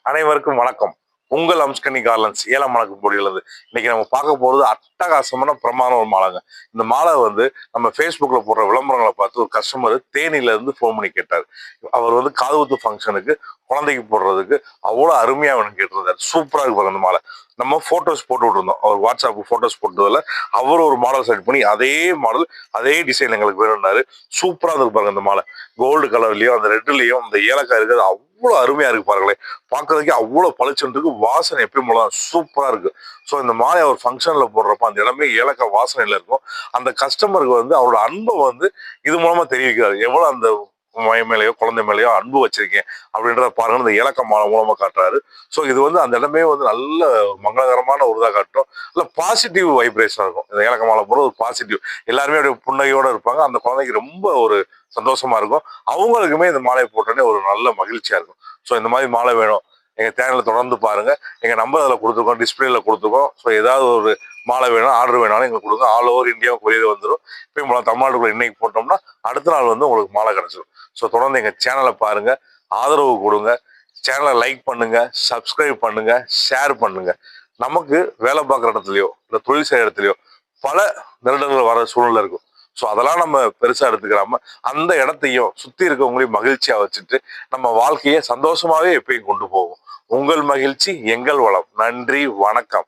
அனைவருக்கும் வணக்கம். உங்கள் அம்ஸ்கனி கார்லன்ஸ் ஏலம் வழங்கும் போட்டியிலிருந்து இன்னைக்கு நம்ம பார்க்க போறது அட்டகாசமான பிரமாண ஒரு மாலைங்க. இந்த மாலை நம்ம Facebookல போடுற விளம்பரங்களை பார்த்து ஒரு கஸ்டமர் தேனியில இருந்து ஃபோன் பண்ணி கேட்டார். அவர் காதுகுத்து ஃபங்க்ஷனுக்கு குழந்தைக்கு போடுறதுக்கு அவ்வளோ அருமையா வேணும் கேட்டிருந்தார். சூப்பரா இருக்கு பாருங்க இந்த மாலை. நம்ம போட்டோஸ் போட்டு விட்டுருந்தோம். அவர் வாட்ஸ்அப் போட்டோஸ் போட்டதுல அவர் ஒரு மாடல் செலக்ட் பண்ணி அதே மாடல் அதே டிசைன் எங்களுக்கு வேணும்னாரு. சூப்பரா இருக்கு பாருங்க இந்த மாலை. கோல்டு கலர்லயும் அந்த ரெட்லயும் அந்த ஏலக்காய் இருக்கிறது அவ்வளோ அருமையா இருக்கு பாருங்களேன். பார்க்கறதுக்கே அவ்வளோ பளிச்சுன்னு இருக்கு. வாசனை எப்பயும் போல சூப்பரா இருக்கு. ஸோ இந்த மாலை அவர் ஃபங்க்ஷன்ல போடுறப்ப அந்த இடமே ஏலக்காய் வாசனையில இருக்கும். அந்த கஸ்டமருக்கு அவரோட அன்பை இது மூலமா தெரிவிக்கிறாரு. எவ்வளவு அந்த மேலேயோ குழந்தை மேலேயோ அன்பு வச்சிருக்கேன் அப்படின்றத பாருங்க இந்த ஏலக்காய் மாலை மூலமா காட்டுறாரு. ஸோ இது அந்த இடமே நல்ல மங்களகரமான ஒரு இதாக காட்டும். இல்ல பாசிட்டிவ் வைப்ரேஷன் இருக்கும். இந்த ஏலக்காய் மாலை போல ஒரு பாசிட்டிவ். எல்லாருமே அப்படியே புன்னகையோட இருப்பாங்க. அந்த குழந்தைக்கு ரொம்ப ஒரு சந்தோஷமா இருக்கும். அவங்களுக்குமே இந்த மாலையை போட்டோன்னே ஒரு நல்ல மகிழ்ச்சியா இருக்கும். ஸோ இந்த மாதிரி மாலை வேணும், எங்க சேனலை தொடர்ந்து பாருங்க. எங்க நம்பர் அதில் கொடுத்துருக்கோம், டிஸ்பிளேல கொடுத்துருக்கோம். ஸோ ஏதாவது ஒரு மாலை வேணும், ஆர்டர் வேணாலும் எங்களுக்கு கொடுங்க. ஆல் ஓவர் இந்தியா கொரியர் வந்துடும். இப்போ தமிழ்நாட்டுக்குள்ள இன்னைக்கு போட்டோம்னா அடுத்த நாள் உங்களுக்கு மாலை கிடைச்சிடும். ஸோ தொடர்ந்து எங்க சேனலை பாருங்க, ஆதரவு கொடுங்க, சேனலை லைக் பண்ணுங்க, சப்ஸ்கிரைப் பண்ணுங்க, ஷேர் பண்ணுங்க. நமக்கு வேலை பார்க்குற இடத்துலையோ இல்லை தொழில் செய்கிற இடத்துலையோ பல நெருடல்கள் வர சூழ்நிலை இருக்கும். ஸோ அதெல்லாம் நம்ம பெருசா எடுத்துக்கிறாம அந்த இடத்தையும் சுத்தி இருக்கவங்களையும் மகிழ்ச்சியா வச்சுட்டு நம்ம வாழ்க்கையை சந்தோஷமாவே எப்பயும் கொண்டு போவோம். உங்கள் மகிழ்ச்சி எங்கள் வளம். நன்றி, வணக்கம்.